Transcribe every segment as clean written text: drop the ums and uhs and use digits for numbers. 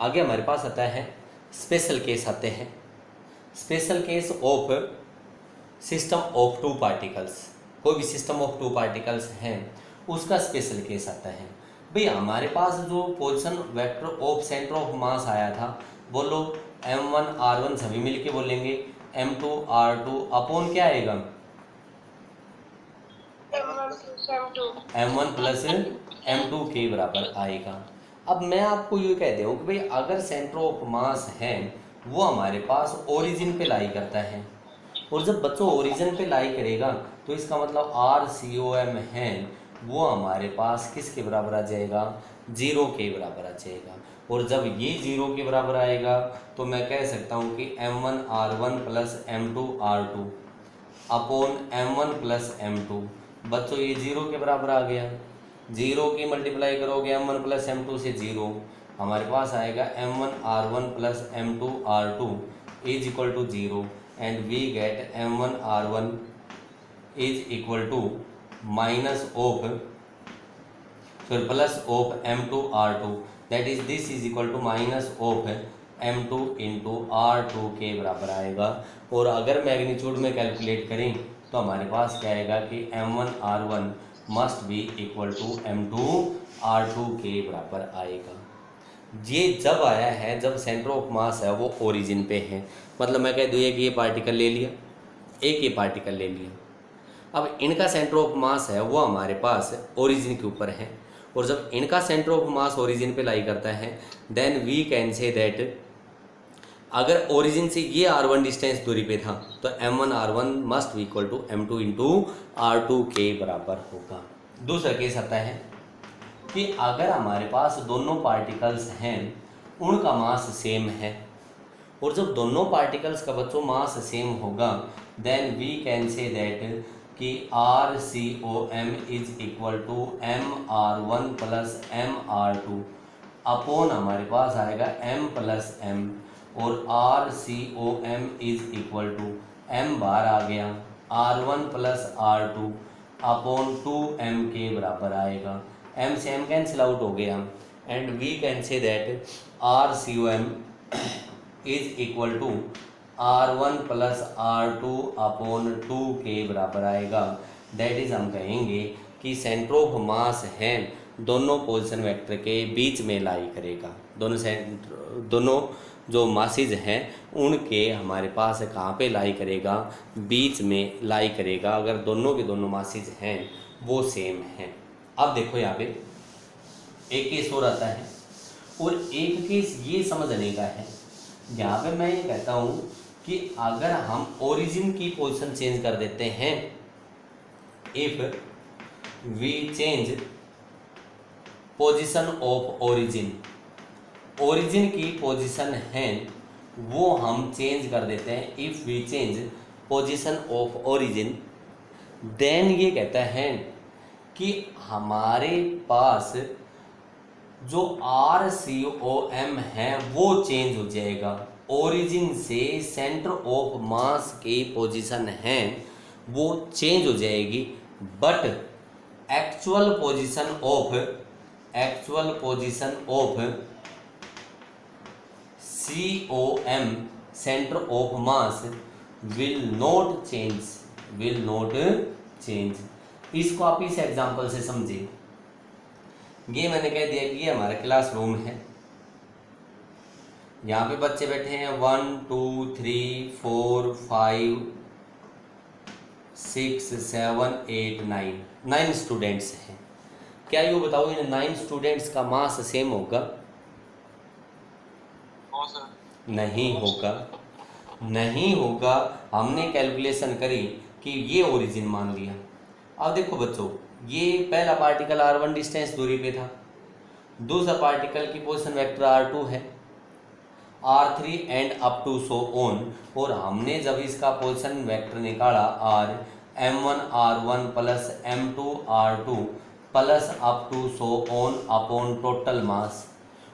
आगे हमारे पास आता है स्पेशल केस आते हैं। Special case of system of two particles. कोई भी सिस्टम ऑफ टू पार्टिकल्स हैं उसका स्पेशल केस आता है। भाई हमारे पास जो position vector of centre of मास आया था, बोलो m1 r1 सभी मिलके बोलेंगे m2 r2 अपॉन क्या आएगा, m1 प्लस m2 के बराबर आएगा। अब मैं आपको ये कहते हूँ कि भाई अगर सेंटर ऑफ मास है वो हमारे पास ओरिजिन पे लाई करता है, और जब बच्चों ओरिजिन पे लाई करेगा तो इसका मतलब RCOM है वो हमारे पास किसके बराबर आ जाएगा, 0 के बराबर आ जाएगा। और जब ये 0 के बराबर आएगा तो मैं कह सकता हूँ कि m1 r1 plus m2 r2 upon m1 plus m2। बच्चों ये 0 के बराबर आ गया। 0 की मल्टीप्लाई करोगे m1 प्लस m2 से 0, हमारे पास आएगा m1 r1 plus m2 r2 is equal to 0 and we get m1 r1 is equal to minus of फिर plus of m2 r2 that is this is equal to minus of m2 into r2 के बराबर आएगा। और अगर magnitude में calculate करें तो हमारे पास क्या आएगा कि m1 r1 must be equal to m2 r2 के बराबर आएगा। ये जब आया है जब सेंटर ऑफ मास है वो ओरिजिन पे है, मतलब मैं कह दूँ कि ये पार्टिकल ले लिया, एक ये पार्टिकल ले लिया, अब इनका सेंटर ऑफ मास है वो हमारे पास ओरिजिन के ऊपर है, और जब इनका सेंटर ऑफ मास ओरिजिन पे लाई करता है then we can say that अगर ओरिजिन से ये r1 डिस्टेंस दूरी पे था तो m1 r1 must be equal to m2 into r2 के बराबर होगा। दूसरा केस आता है कि अगर हमारे पास दोनों पार्टिकल्स हैं उनका मास सेम है, और जब दोनों पार्टिकल्स का बच्चों मास सेम होगा then we can say that कि RCOM is equal to MR1 plus MR2 upon हमारे पास आएगा m प्लस m, और RCOM is equal to m बार आ गया R1 plus R2 upon 2m के बराबर आएगा। m से m कैंसिल आउट हो गया and we can say that RCOM is equal to R1 plus R2 upon 2 के बराबर आएगा। दैट इज हम कहेंगे कि सेंटर ऑफ मास है दोनों पोजीशन वेक्टर के बीच में लाई करेगा। दोनों जो मासेज हैं उनके हमारे पास कहाँ पे लाई करेगा, बीच में लाई करेगा अगर दोनों के दोनों मासेज हैं वो सेम हैं। अब देखो यहाँ पे एक केस और आता है, और एक केस ये समझने का है, यहाँ पे मैं ये कहता हूँ कि अगर हम ओरिजिन की पोजीशन चेंज कर देते हैं, if we change position of origin, origin की पोजीशन है वो हम चेंज कर देते हैं, if we change position of origin then ये कहता है कि हमारे पास जो RCOM है वो चेंज हो जाएगा। ओरिजिन से सेंटर ऑफ मास की पोजीशन है वो चेंज हो जाएगी, but actual position of COM centre of mass will not change. इसको आप इस एग्जांपल से समझिए। ये मैंने कह दिया कि ये हमारा क्लासरूम है, यहाँ पे बच्चे बैठे हैं 1 2 3 4 5 6 7 8 9 स्टूडेंट्स हैं। क्या ये बताओ इन 9 स्टूडेंट्स का मास सेम होगा? नहीं होगा। हमने कैलकुलेशन करी कि ये ओरिजिन मान लिया। अब देखो बच्चों, ये पहला पार्टिकल r1 डिस्टेंस दूरी पे था, दूसरा पार्टिकल की पोजीशन वेक्टर r2 है, r3 and up to so on, और हमने जब इसका पोजीशन वेक्टर निकाला m1 r1 plus m2 r2 plus up to so on upon total mass,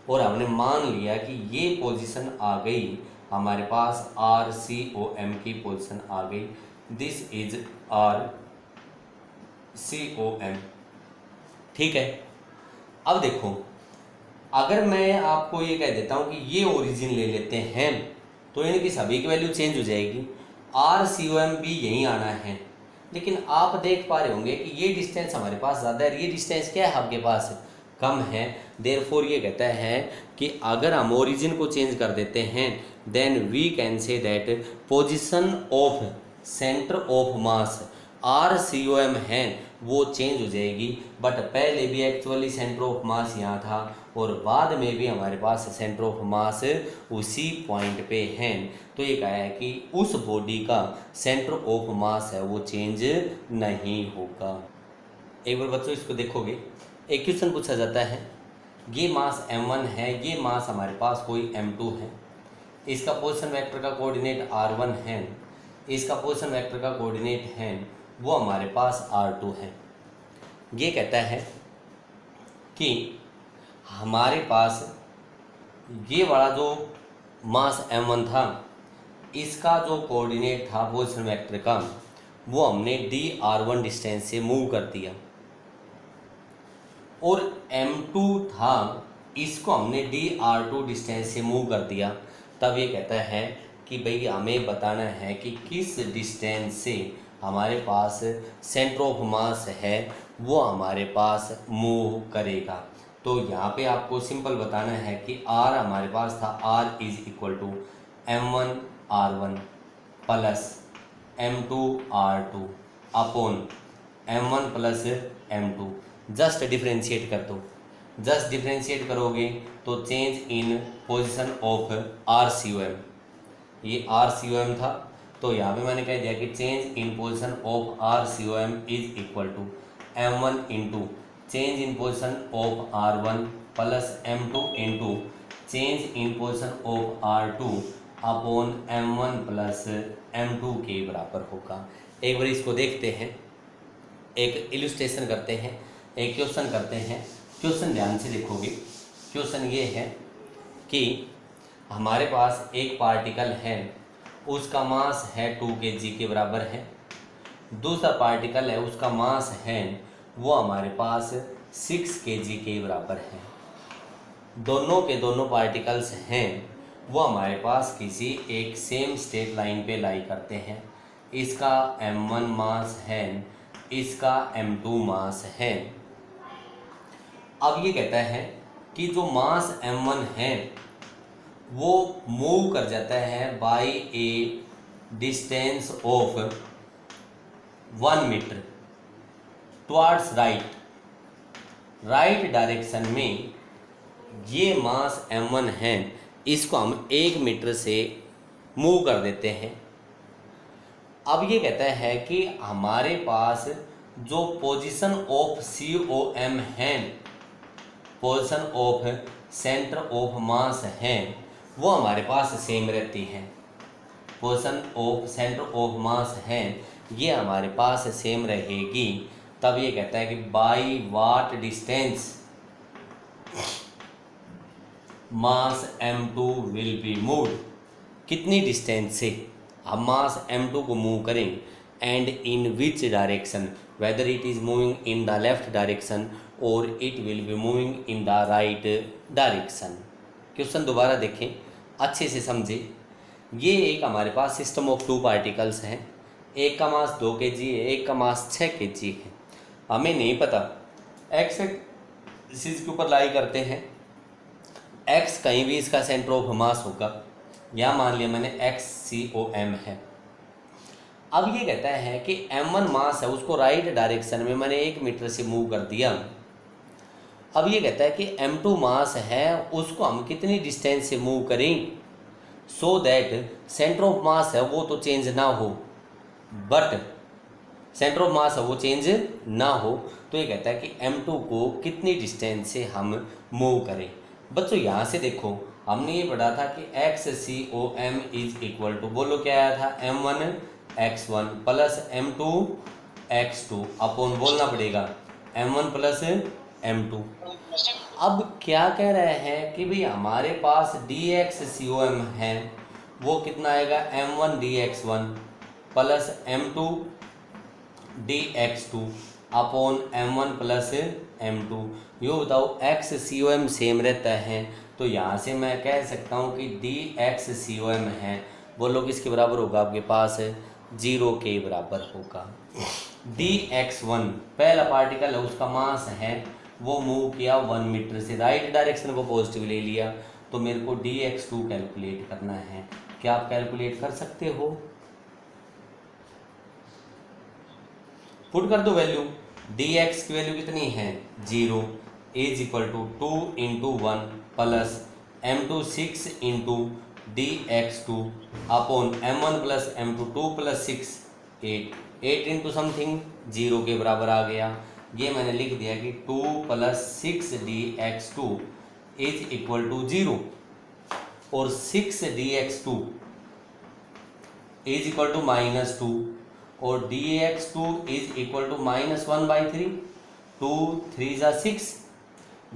और हमने मान लिया कि ये पोजीशन आ गई हमारे पास RCOM की पोजीशन आ गई। This is RCOM। ठीक है। अब देखो अगर मैं आपको ये कह देता हूँ कि ये ओरिजिन ले लेते हैं तो इनकी सभी की वैल्यू चेंज हो जाएगी, RCOM भी यहीं आना है। लेकिन आप देख पा रहे होंगे कि ये डिस्टेंस हमारे पास ज़्यादा है, ये डिस्टेंस क्या है आपके पास कम है। देयरफॉर ये कहता है कि अगर हम ओरिजिन को चेंज कर देते हैं then we can say that position of centre of mass RCOM है वो चेंज हो जाएगी। बट पहले भी एक्चुअली सेंटर ऑफ मास यहाँ था और बाद में भी हमारे पास सेंटर ऑफ मास उसी पॉइंट पे है। तो ये कहा है कि उस बॉडी का सेंटर ऑफ मास है वो चेंज नहीं होगा। एक बार बच्चों इसको देखोगे, एक क्वेश्चन पूछा जाता है, ये मास m1 है, ये मास हमारे पास कोई m2 है, इसका पोजीशन वेक्टर का कोऑर्डिनेट r1 है, इसका पोजीशन वेक्टर का कोऑर्डिनेट है वो हमारे पास r2 है। ये कहता है कि हमारे पास ये वाला जो मास m1 था इसका जो कोऑर्डिनेट था पोजीशन वेक्टर का वो हमने dr1 डिस्टेंस से मूव कर दिया, और m2 था इसको हमने dr2 डिस्टेंस से मूव कर दिया। तब ये कहता है कि भाई हमें बताना है कि किस डिस्टेंस से हमारे पास सेंटर ऑफ मास है वो हमारे पास मूव करेगा। तो यहाँ पे आपको सिंपल बताना है कि r हमारे पास था, r is equal to m1 r1 plus m2 r2 upon m1 plus m2। Just differentiate कर दो, जस्ट डिफ्रेंशिएट करोगे तो change in position of RCOM, ये RCOM था तो यहाँ पे मैंने कह दिया कि change in position of RCOM is equal to m1 into change in position of r1 plus m2 into change in position of r2 upon m1 plus m2 के बराबर होगा। एक बार इसको देखते हैं, एक इलस्ट्रेशन करते हैं, एक क्वेश्चन करते हैं। क्वेश्चन ध्यान से देखोगे, क्वेश्चन ये है कि हमारे पास एक पार्टिकल है उसका मास है 2 kg के बराबर है, दूसरा पार्टिकल है उसका मास है वो हमारे पास 6 kg के बराबर है। दोनों के दोनों पार्टिकल्स हैं वो हमारे पास किसी एक सेम स्ट्रेट लाइन पे लाई करते हैं। इसका m1 मास है, इसका m2 मास है। अब ये कहता है कि जो मास m1 है वो मूव कर जाता है by a distance of 1 metre towards right direction में। ये मास m1 है इसको हम 1 मीटर से मूव कर देते हैं। अब ये कहता है कि हमारे पास जो पोजीशन ऑफ COM है, पोजीशन ऑफ सेंटर ऑफ मास है वो हमारे पास सेम रहती है। पोजीशन ऑफ सेंटर ऑफ मास है ये हमारे पास सेम रहेगी। तब ये कहता है कि by what distance mass m2 will be moved, कितनी डिस्टेंस से हम मास m2 को मूव करें, and in which direction, whether it is moving in the left direction और it will be moving in the right direction. Question दोबारा देखें, अच्छे से समझे। ये एक हमारे पास सिस्टम ऑफ 2 पार्टिकल्स हैं, एक का मास 2 kg है, एक का मास 6 kg है। हमें नहीं पता एक्स एक्सिस के ऊपर लाई करते हैं, एक्स कहीं भी इसका सेंटर ऑफ मास होगा। यहाँ मान लिया मैंने XCOM है। अब ये कहता है कि m1 मास है उसको राइट डायरेक्शन में मैंने 1 मीटर से मूव कर दिया। अब ये कहता है कि m2 मास है उसको हम कितनी डिस्टेंस से मूव करें सो दैट सेंटर ऑफ मास है वो तो चेंज ना हो, बट सेंटर ऑफ मास है वो चेंज ना हो। तो ये कहता है कि m2 को कितनी डिस्टेंस से हम मूव करें। बच्चों यहाँ से देखो, हमने ये पढ़ा था कि XCOM इज इक्वल टू, बोलो क्या आया था, m1 x1 plus m2 x2 upon बोलना पड़ेगा m1 प्लस m2। अब क्या कह रहे हैं कि भाई हमारे पास DXCOM है वो कितना आएगा, m1 dx1 plus m2 dx2 upon m1 plus m2। यो बताओ XCOM सेम रहता है, तो यहाँ से मैं कह सकता हूँ कि DXCOM है, बोलो किसके बराबर होगा आपके पास, 0 के बराबर होगा। DX1 पहला पार्टिकल है, उसका मास है, वो मूव किया 1 मीटर से, राइट डायरेक्शन को पॉजिटिव ले लिया, तो मेरे को DX2 कैलकुलेट करना है। क्या आप कैलकुलेट कर सकते हो? पुट कर दो वैल्यू। dx की वैल्यू कितनी है, 0 is equal to 2 into 1 plus m2 6 into dx2 upon m1 plus m2 2 plus 6 8 into something 0 के बराबर आ गया। ये मैंने लिख दिया कि 2 plus 6 dx2 is equal to 0 और 6 dx2 इज इक्वल टू -2 और dx2 is equal to -1/3, 2 3 = 6,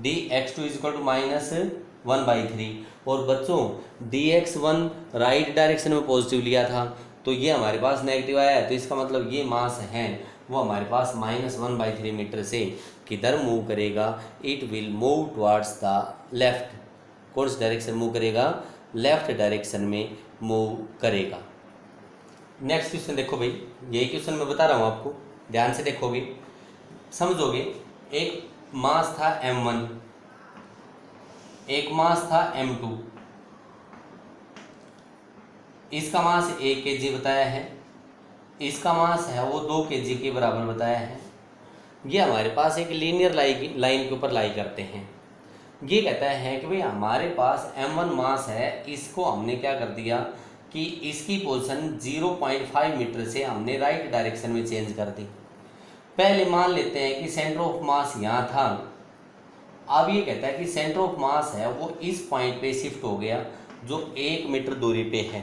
dx2 is equal to -1/3। और बच्चों dx1 राइट डायरेक्शन में पॉजिटिव लिया था, तो ये हमारे पास नेगेटिव आया है, तो इसका मतलब ये मास है वो हमारे पास -1/3 मीटर से किधर मूव करेगा, it will move towards the left. कौन सी डायरेक्शन मूव करेगा, लेफ्ट डायरेक्शन में मूव करेगा। नेक्स्ट क्वेश्चन देखो भाई, यही क्वेश्चन मैं बता रहा हूँ आपको, ध्यान से देखोगे समझोगे। एक मास था m1, एक मास था m2, इसका मास 1 kg बताया है, इसका मास है वो 2 kg के बराबर बताया है। ये हमारे पास एक लीनियर लाइन के ऊपर लाई करते हैं। ये कहता है कि भाई हमारे पास m1 मास है, इसको हमने क्या कर दिया कि इसकी पोजीशन 0.5 मीटर से हमने राइट डायरेक्शन में चेंज कर दी। पहले मान लेते हैं कि सेंटर ऑफ मास यहाँ था, अब ये कहता है कि सेंटर ऑफ मास है वो इस पॉइंट पे शिफ्ट हो गया जो 1 मीटर दूरी पे है।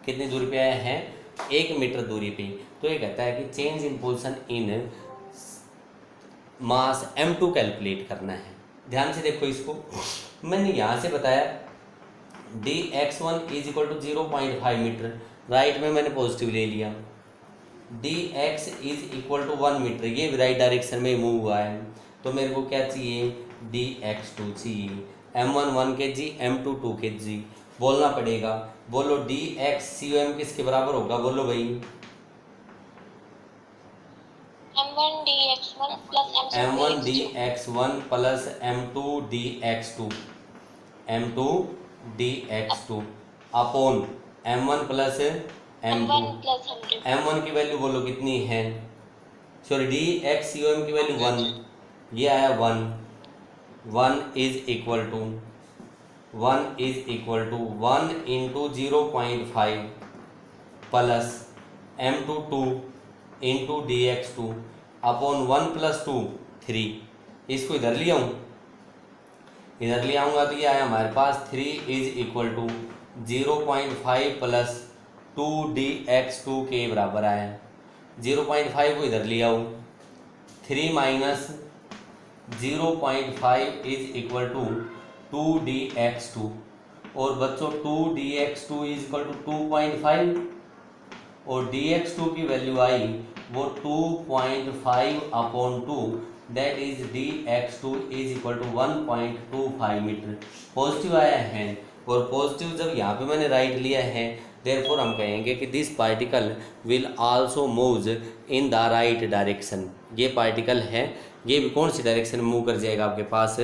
कितनी दूरी पे आया है, 1 मीटर दूरी पे। तो ये कहता है कि change in position in mass m2 calculate करना है। ध्यान से देखो इसको, मैंने यहाँ से बताया dx1 is equal to 0.5 metre, right में मैंने पॉजिटिव ले लिया, dx is equal to 1 metre, ये भी राइट डायरेक्शन में मूव हुआ है, तो मेरे को क्या चाहिए, dx2 चाहिए। m1 1 kg, m2 2 kg, बोलना पड़ेगा। बोलो dxcom किसके बराबर होगा, बोलो भाई, m1 dx1 plus m2 dx2, m2 dx2 upon m1 plus m2, m1 की वैल्यू बोलो कितनी है, सॉरी dxcom की वैल्यू 1, ये आया 1 is equal to 1 into 0.5 plus m2 2 into dx2 upon 1 plus 2 3। इसको इधर ले आऊँ, इधर ले आऊँगा तो ये आया हमारे पास 3 is equal to 0.5 plus 2 dx2 के बराबर आया। 0.5 को इधर ले आऊँ, 3 minus 0.5 is equal to 2 dx2, और बच्चों 2 dx2 इज इक्वल टू 2.5 और dx2 की वैल्यू आई वो 2.5 upon 2, that is dx2 is equal to 1.25 metre. Positive आया है, और पॉजिटिव जब यहाँ पे मैंने राइट लिया है, देयरफॉर हम कहेंगे कि this particle will also moves in the right direction. ये पार्टिकल है, ये भी कौन सी डायरेक्शन में मूव कर जाएगा, आपके पास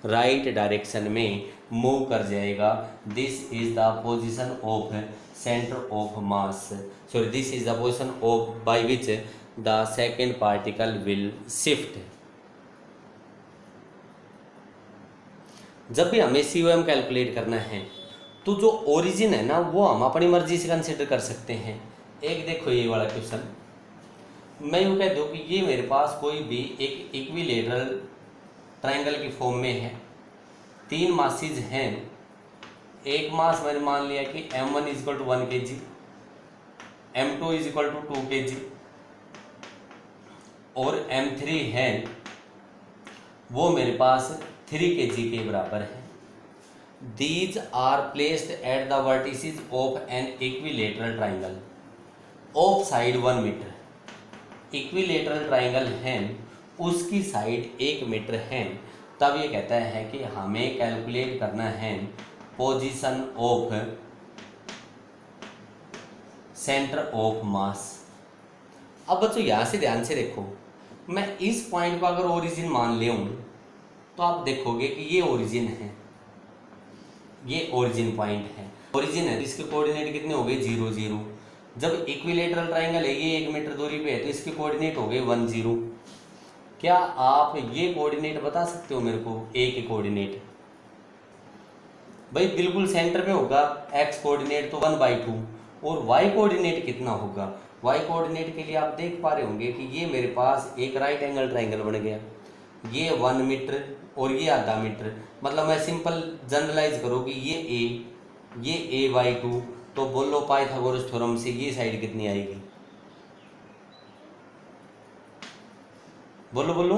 राइट डायरेक्शन में मूव कर जाएगा। This is the position of centre of mass, sorry this is the position of by which the second particle will shift. जब भी हमें COM कैलकुलेट करना है तो जो ओरिजिन है ना वो हम अपनी मर्जी से कंसिडर कर सकते हैं। एक देखो ये वाला क्वेश्चन, मैं यूँ कह दूँ कि ये मेरे पास कोई भी एक इक्विलेटरल ट्रायंगल की फॉर्म में है, 3 मासेज हैं। एक मास मैंने मान लिया कि m1 is equal to 1 kg, m2 is equal to 2 kg और m3 है वो मेरे पास 3 kg के बराबर है। These are placed at the vertices of an equilateral triangle of side 1 metre. Equilateral triangle है उसकी साइड 1 मीटर है, तब ये कहता है कि हमें कैलकुलेट करना है पोजीशन ऑफ सेंटर ऑफ मास। अब बच्चों यहाँ से ध्यान से देखो, मैं इस पॉइंट को अगर ओरिजिन मान ले तो आप देखोगे कि ये ओरिजिन है, ये ओरिजिन पॉइंट है, ओरिजिन है, इसके कोऑर्डिनेट कितने हो गए 0 0। जब इक्विलेटरल ट्राइंगल है, ये 1 मीटर दूरी पे है, तो इसके कोऑर्डिनेट हो गए 1 0। क्या आप ये कोऑर्डिनेट बता सकते हो मेरे को, ए के कोऑर्डिनेट? भाई बिल्कुल सेंटर में होगा, एक्स कोऑर्डिनेट तो 1/2, और वाई कोऑर्डिनेट कितना होगा? वाई कोऑर्डिनेट के लिए आप देख पा रहे होंगे कि ये मेरे पास एक राइट एंगल ट्राइंगल बन गया, ये 1 मीटर और ये आधा मीटर, मतलब मैं सिंपल जनरलाइज करूँ कि ये a/2, तो बोलो पाइथागोरस थ्योरम से ये साइड कितनी आएगी? बोलो बोलो।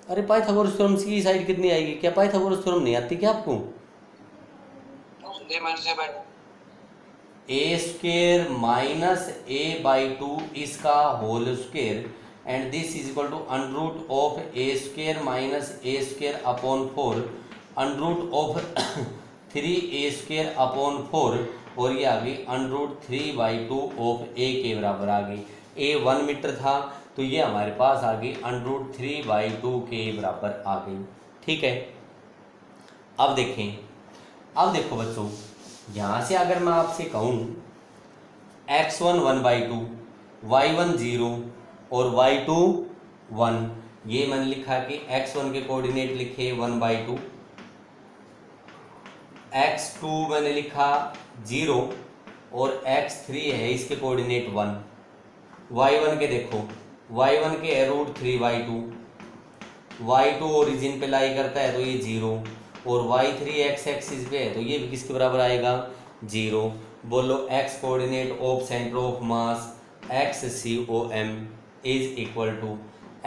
अरे पाइथागोरस थ्योरम से ये साइड कितनी आएगी? क्या पाइथागोरस थ्योरम नहीं आती क्या आपको? a² माइनस a/2 इसका whole square, and this is equal to under of a² minus a² upon 4, under of 3a² upon 4, और ये आ गई अंडर 3/2 ऑफ a के बराबर आ गई। a 1 मीटर था, तो ये हमारे पास आ गई अंडर 3/2 के बराबर आ गई। ठीक है, अब देखें, अब देखो बच्चों, यहाँ से अगर मैं आपसे कहूँ x1 1/2, y1 0 और y2 1, ये मैंने लिखा कि x1 के कोऑर्डिनेट लिखे 1/2, x2 मैंने लिखा 0 और x3 है इसके कोऑर्डिनेट 1। y1 के देखो, y1 के है √3/2, y2 ओरिजिन पे लाई करता है तो ये 0, और y3 x एक्सिस पे है तो ये भी किसके बराबर आएगा 0। बोलो x coordinate of centre of mass XCOM is equal to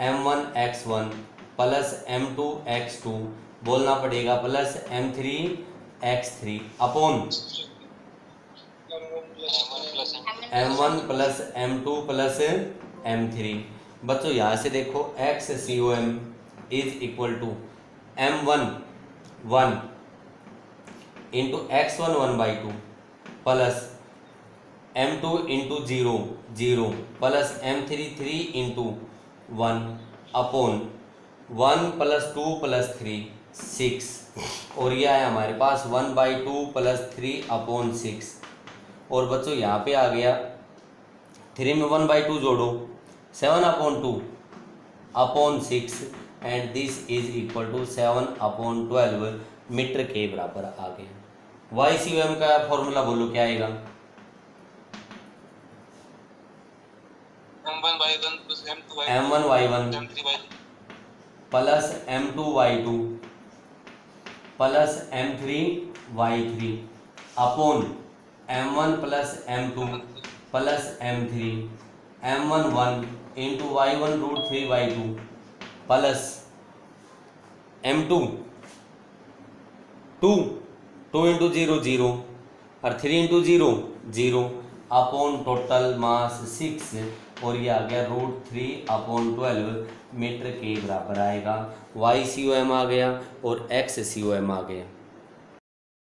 m1 x1 plus m2 x2, बोलना पड़ेगा plus m3 x3 upon m1 plus m2 plus m3। बच्चों यहाँ से देखो XCOM is equal to m1 1 into x1 1/2 plus m2 into 0 0 plus m3 3 into 1 upon 1 plus 2 plus 3 6, और यह है हमारे पास 1/2 प्लस 3 अपॉन 6। और बच्चों यहाँ पे आ गया 3 में 1/2 जोड़ो 7/2 upon 6, and this is equal to 7/12 metre के बराबर आ गया। YCOM का फॉर्मूला बोलो क्या आएगा? m1y1 plus m2y2 plus m3y3 upon m1 plus m2 plus m3, m1 1 into y1 √3/2 plus m2 2 into 0 0 और 3 इंटू 0 0 अपॉन टोटल मास 6, और ये आ गया √3/12 मीटर के बराबर आएगा। YCOM आ गया और XCOM आ गया।